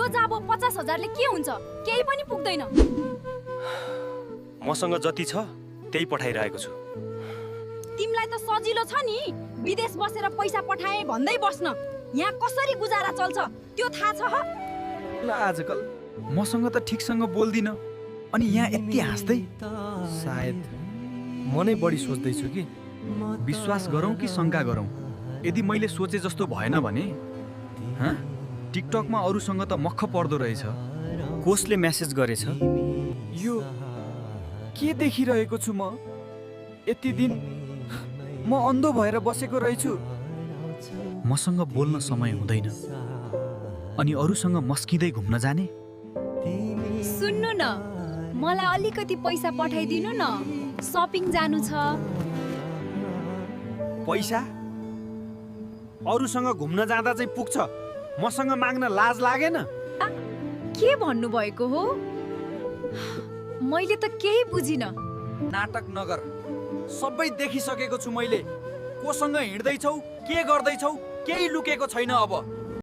जाबो 50,000ले के हुन्छ? केही पनि पुग्दैन। मसँग जति छ त्यही पठाइरहेको छु। तिमीलाई त सजिलो छ नि, विदेश बसेर पैसा पठाए भन्दै बस्न। यहाँ कसरी गुजारा चल्छ त्यो थाहा छ? ल आजकल मसँग त ठिकसँग बोल्दिन अनि यहाँ यति हाँस्दै। सायद म नै बढी सोच्दैछु कि विश्वास गरौँ कि शङ्का गरौँ। यदि मैले सोचे जस्तो भएन भने टिकटकमा अरूसँग त मख पर्दो रहेछ। कसले मेसेज गरेछ? यो के देखिरहेको छु म? यति दिन म अन्धो भएर बसेको रहेछु। मसँग बोल्न समय हुँदैन अनि अरूसँग मस्किँदै घुम्न जाने। सुन्नु न, मलाई अलिकति पैसा पठाइदिनु न, सपिङ जानु छ। पैसा अरूसँग घुम्न जाँदा चाहिँ पुग्छ, मसँग माग्न लाज लागेन? के भन्नुभएको हो? मैले त केही बुझिन। नाटक नगर, सबै देखिसकेको छु मैले। कोसँग हिँड्दैछौ, के गर्दैछौ, केही लुकेको छैन अब।